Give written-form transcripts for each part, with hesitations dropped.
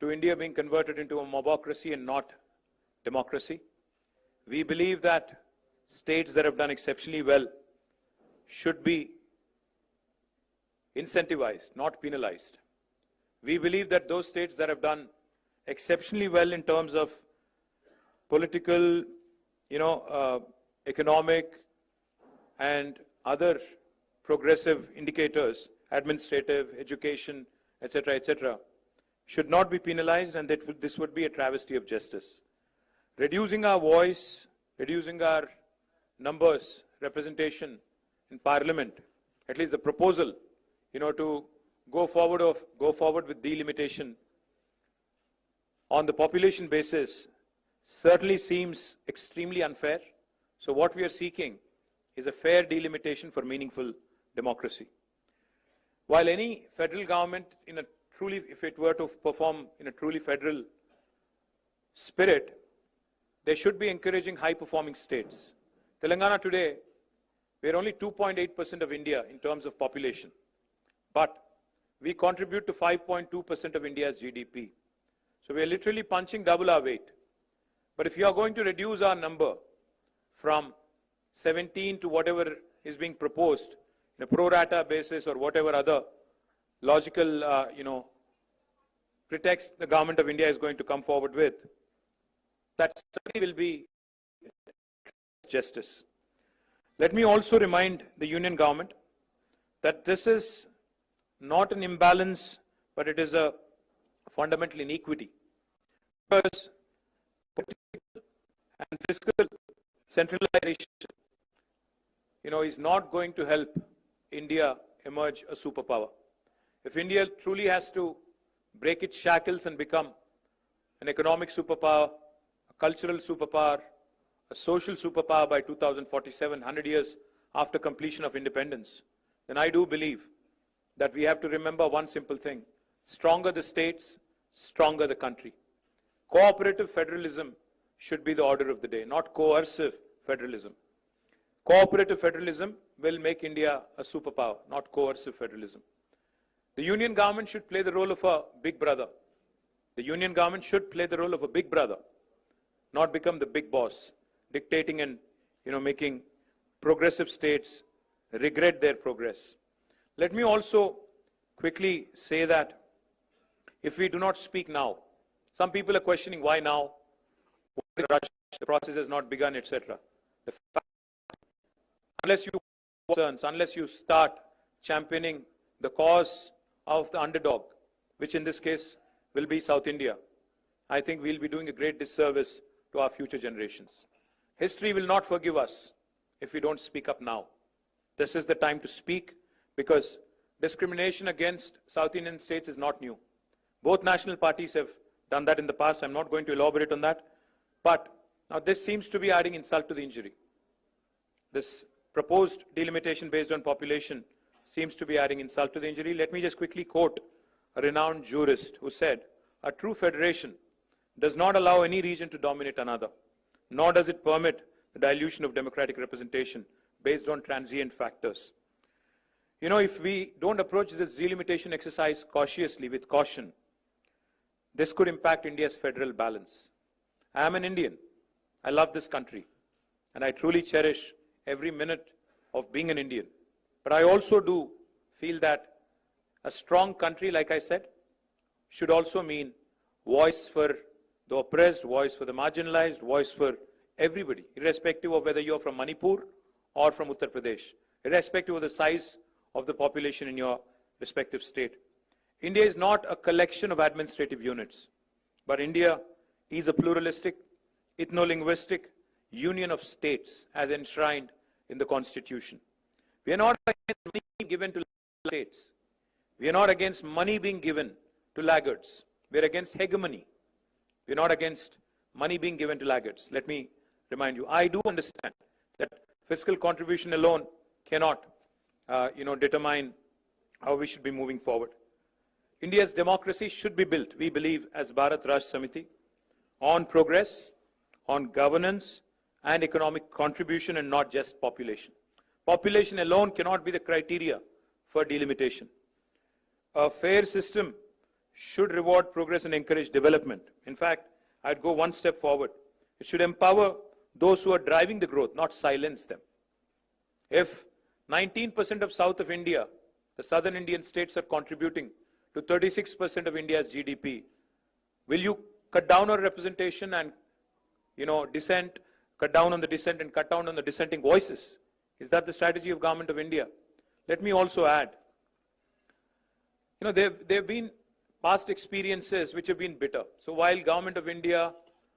to India being converted into a mobocracy and not democracy. We believe that states that have done exceptionally well should be incentivized, not penalized. We believe that those states that have done exceptionally well in terms of political, economic and other progressive indicators, administrative, education, etc., should not be penalized, and that this would be a travesty of justice. Reducing our voice, reducing our numbers, representation in Parliament, at least the proposal, to go forward with delimitation on the population basis certainly seems extremely unfair. So what we are seeking is a fair delimitation for meaningful democracy. While any federal government if it were to perform in a truly federal spirit, they should be encouraging high-performing states. Telangana today, we are only 2.8% of India in terms of population, but we contribute to 5.2% of India's GDP. So we are literally punching double our weight. But if you are going to reduce our number from 17 to whatever is being proposed in a pro rata basis or whatever other logical, pretext the government of India is going to come forward with, that certainly will be justice. Let me also remind the union government that this is not an imbalance, but it is a fundamental inequity. Because political and fiscal centralization, is not going to help India emerge a superpower. If India truly has to break its shackles and become an economic superpower, a cultural superpower, a social superpower by 2047, 100 years after completion of independence, then I do believe that we have to remember one simple thing: stronger the states, stronger the country. Cooperative federalism should be the order of the day, not coercive federalism. Cooperative federalism will make India a superpower, not coercive federalism. The union government should play the role of a big brother. The union government should play the role of a big brother, not become the big boss, dictating and making progressive states regret their progress. Let me also quickly say that if we do not speak now, some people are questioning why now, the process has not begun, etc. The fact, unless you start championing the cause of the underdog, which in this case will be South India, I think we'll be doing a great disservice to our future generations. History will not forgive us if we don't speak up now. This is the time to speak, because discrimination against South Indian states is not new. Both national parties have done that in the past. I'm not going to elaborate on that. But now this seems to be adding insult to the injury. This proposed delimitation based on population seems to be adding insult to the injury. Let me just quickly quote a renowned jurist who said, "A true federation does not allow any region to dominate another, nor does it permit the dilution of democratic representation based on transient factors." If we don't approach this delimitation exercise cautiously, with caution, this could impact India's federal balance. I am an Indian. I love this country, and I truly cherish every minute of being an Indian. But I also do feel that a strong country, like I said, should also mean voice for the oppressed, voice for the marginalized, voice for everybody, irrespective of whether you're from Manipur or from Uttar Pradesh, irrespective of the size of the population in your respective state. India is not a collection of administrative units, but India is a pluralistic, ethno-linguistic union of states as enshrined in the Constitution. We are not against money being given to states. We are not against money being given to laggards. We are against hegemony. We are not against money being given to laggards. Let me remind you, I do understand that fiscal contribution alone cannot, determine how we should be moving forward. India's democracy should be built, we believe, as Bharat Raj Samiti, on progress, on governance and economic contribution, and not just population. Population alone cannot be the criteria for delimitation. A fair system should reward progress and encourage development. In fact, I'd go one step forward. It should empower those who are driving the growth, not silence them. If 19% of South of India, the southern Indian states, are contributing to 36% of India's GDP, will you cut down on representation and, dissent, cut down on the dissent and cut down on the dissenting voices? Is that the strategy of Government of India? Let me also add, there have been past experiences which have been bitter. So while Government of India,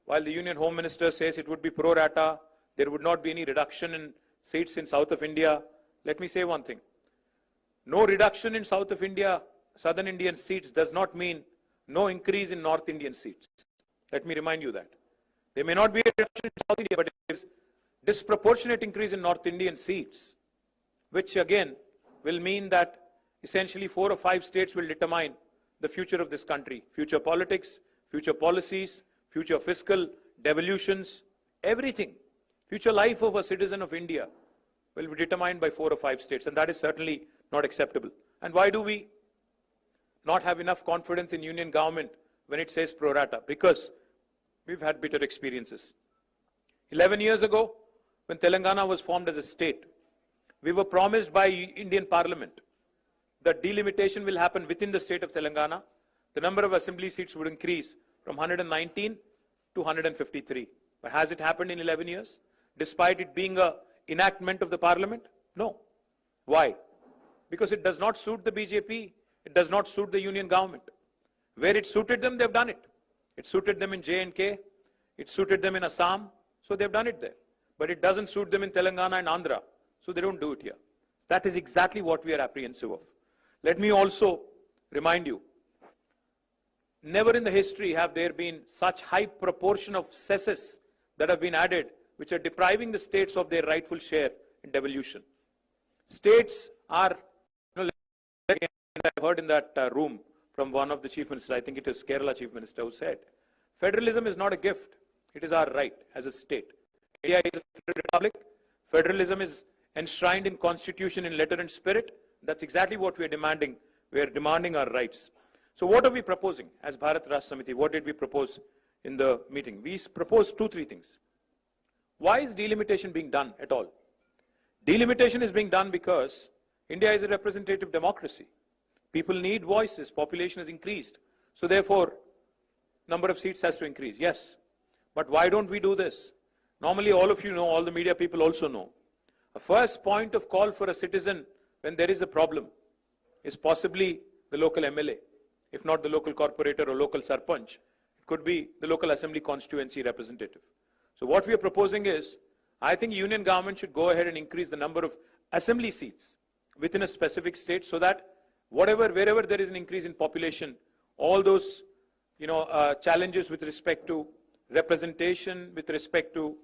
while the Union Home Minister says it would be pro rata, there would not be any reduction in seats in South of India, let me say one thing. No reduction in South of India, Southern Indian seats does not mean no increase in North Indian seats. Let me remind you that. There may not be a reduction in South India, but it is disproportionate increase in North Indian seats, which again will mean that essentially 4 or 5 states will determine the future of this country. Future politics, future policies, future fiscal devolutions, everything. Future life of a citizen of India will be determined by 4 or 5 states, and that is certainly not acceptable. And why do we not have enough confidence in union government when it says pro rata? Because we've had bitter experiences. 11 years ago, when Telangana was formed as a state, we were promised by Indian Parliament that delimitation will happen within the state of Telangana. The number of assembly seats would increase from 119 to 153. But has it happened in 11 years? Despite it being an enactment of the Parliament? No. Why? Because it does not suit the BJP. It does not suit the union government. Where it suited them, they've done it. It suited them in J&K. It suited them in Assam. So they've done it there. But it doesn't suit them in Telangana and Andhra. So they don't do it here. That is exactly what we are apprehensive of. Let me also remind you, never in the history have there been such high proportion of cesses that have been added, which are depriving the states of their rightful share in devolution. States are, I've heard in that room from one of the chief ministers, I think it is Kerala chief minister, who said, federalism is not a gift, it is our right as a state. India is a federal republic. Federalism is enshrined in constitution in letter and spirit. That's exactly what we are demanding. We are demanding our rights. So what are we proposing as Bharat Rashtra Samiti? What did we propose in the meeting? We proposed 2-3 things. Why is delimitation being done at all? Delimitation is being done because India is a representative democracy. People need voices. Population has increased. So therefore, number of seats has to increase. Yes. But why don't we do this? Normally, all of you know, all the media people also know. A first point of call for a citizen when there is a problem is possibly the local MLA, if not the local corporator or local sarpanch. It could be the local assembly constituency representative. So what we are proposing is, I think union government should go ahead and increase the number of assembly seats within a specific state so that wherever there is an increase in population, all those challenges with respect to representation, with respect to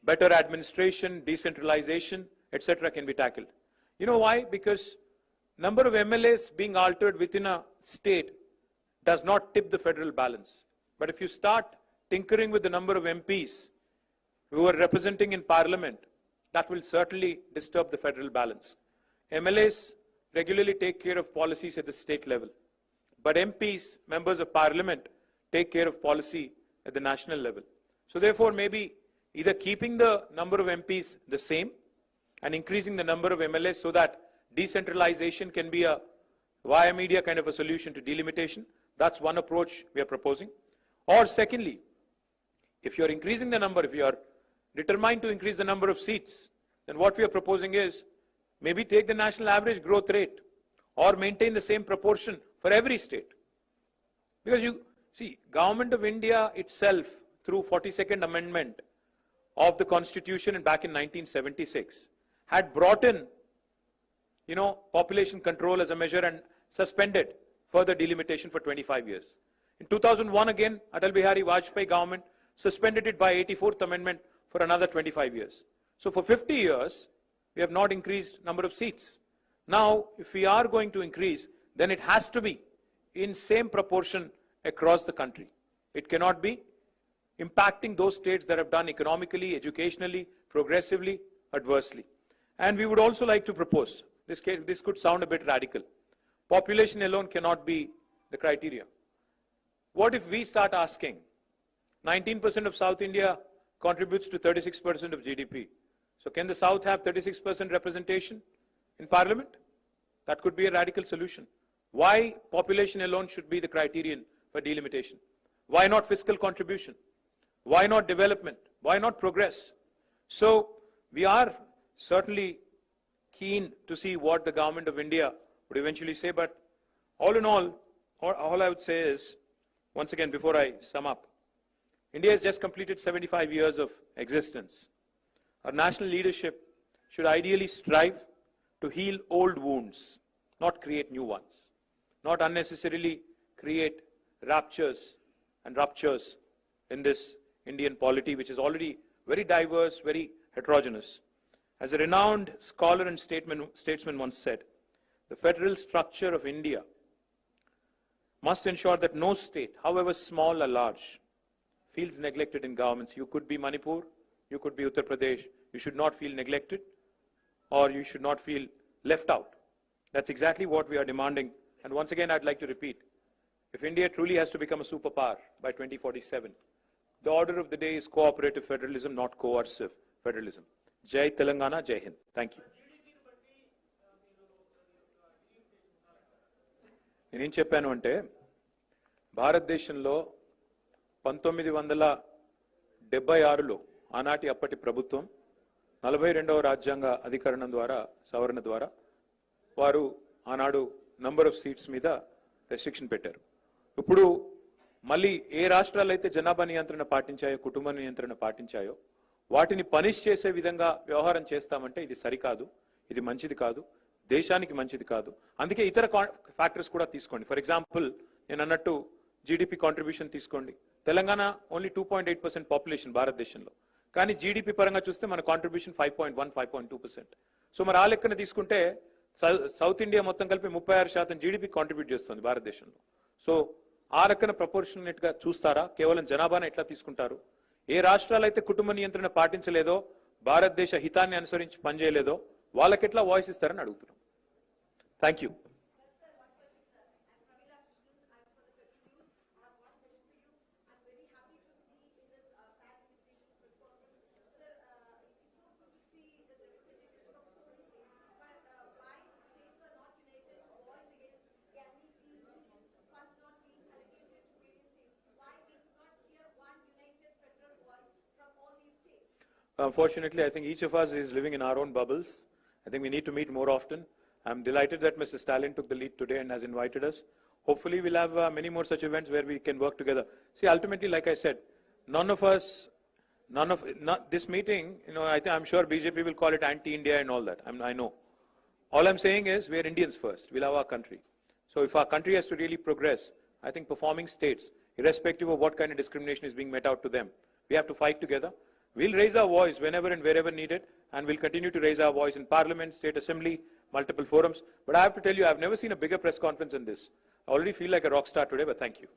better administration, decentralization, etc. can be tackled. You know why? Because number of MLAs being altered within a state does not tip the federal balance. But if you start tinkering with the number of MPs who are representing in parliament, that will certainly disturb the federal balance. MLAs regularly take care of policies at the state level. But MPs, members of parliament, take care of policy at the national level. So therefore, maybe either keeping the number of MPs the same and increasing the number of MLAs so that decentralization can be a via media kind of a solution to delimitation. That's one approach we are proposing. Or secondly, if you're increasing the number, if you are determined to increase the number of seats, then what we are proposing is maybe take the national average growth rate or maintain the same proportion for every state. Because you see, Government of India itself, through 42nd Amendment of the Constitution and back in 1976, had brought in, population control as a measure and suspended further delimitation for 25 years. In 2001 again, Atal Bihari Vajpayee government suspended it by 84th Amendment for another 25 years. So for 50 years, we have not increased number of seats. Now, if we are going to increase, then it has to be in same proportion across the country. It cannot be impacting those states that have done economically, educationally, progressively, adversely. And we would also like to propose, this could sound a bit radical. Population alone cannot be the criteria. What if we start asking? 19% of South India contributes to 36% of GDP. So can the South have 36% representation in Parliament? That could be a radical solution. Why population alone should be the criterion for delimitation? Why not fiscal contribution? Why not development? Why not progress? So we are certainly keen to see what the government of India would eventually say, but all in all I would say is, once again, before I sum up, India has just completed 75 years of existence. Our national leadership should ideally strive to heal old wounds, not create new ones, not unnecessarily create ruptures in this Indian polity, which is already very diverse, very heterogeneous. As a renowned scholar and statesman once said, the federal structure of India must ensure that no state, however small or large, feels neglected in governments. You could be Manipur, you could be Uttar Pradesh. You should not feel neglected, or you should not feel left out. That's exactly what we are demanding. And once again, I'd like to repeat, if India truly has to become a superpower by 2047, the order of the day is cooperative federalism, not coercive federalism. Jai Telangana, Jai Hind. Thank you. నేనేం చెప్పాను అంటే భారతదేశంలో 1976లో ఆనాటి అప్పటి ప్రభుత్వం 42వ రాజ్యాంగ అధికరణం ద్వారా సవరణ ద్వారా వారు ఆనాడు నంబర్ ఆఫ్ సీట్స్ మీద రెస్ట్రిక్షన్ పెట్టారు. ఇప్పుడు మళ్ళీ ఏ రాష్ట్రాలు అయితే జనాభా నియంత్రణ పాటించాయో, కుటుంబ నియంత్రణ పాటించాయో వాటిని పనిష్ చేసే విధంగా వ్యవహారం చేస్తామంటే ఇది సరికాదు, ఇది మంచిది కాదు, దేశానికి మంచిది కాదు. అందుకే ఇతర ఫ్యాక్టర్స్ కూడా తీసుకోండి. ఫర్ ఎగ్జాంపుల్ నేను అన్నట్టు జీడిపి కాంట్రిబ్యూషన్ తీసుకోండి. తెలంగాణ ఓన్లీ 2.8% పాపులేషన్ భారతదేశంలో, కానీ జీడిపి పరంగా చూస్తే మన కాంట్రిబ్యూషన్ 5.1, 5.2%. సో మరి ఆ లెక్కన తీసుకుంటే సౌత్ ఇండియా మొత్తం కలిపి 36% జీడిపి కాంట్రిబ్యూట్ చేస్తుంది భారతదేశంలో. సో ఆ లెక్కన ప్రపోర్షనేట్ గా చూస్తారా? కేవలం జనాభాను ఎట్లా తీసుకుంటారు? ఏ రాష్ట్రాలైతే కుటుంబ నియంత్రణ పాటించలేదో, భారతదేశ హితాన్ని అనుసరించి పనిచేయలేదో వాళ్ళకెట్లా వాయిస్ ఇస్తారని అడుగుతున్నాం. Thank you. Unfortunately, I think each of us is living in our own bubbles. I think we need to meet more often. I'm delighted that Mr. Stalin took the lead today and has invited us. Hopefully, we'll have many more such events where we can work together. See, ultimately, like I said, this meeting, I'm sure BJP will call it anti-India and all that. I know. All I'm saying is we're Indians first. We love our country. So if our country has to really progress, I think performing states, irrespective of what kind of discrimination is being met out to them, we have to fight together. We'll raise our voice whenever and wherever needed, and we'll continue to raise our voice in Parliament, State Assembly, multiple forums. But I have to tell you, I've never seen a bigger press conference than this. I already feel like a rock star today, but thank you.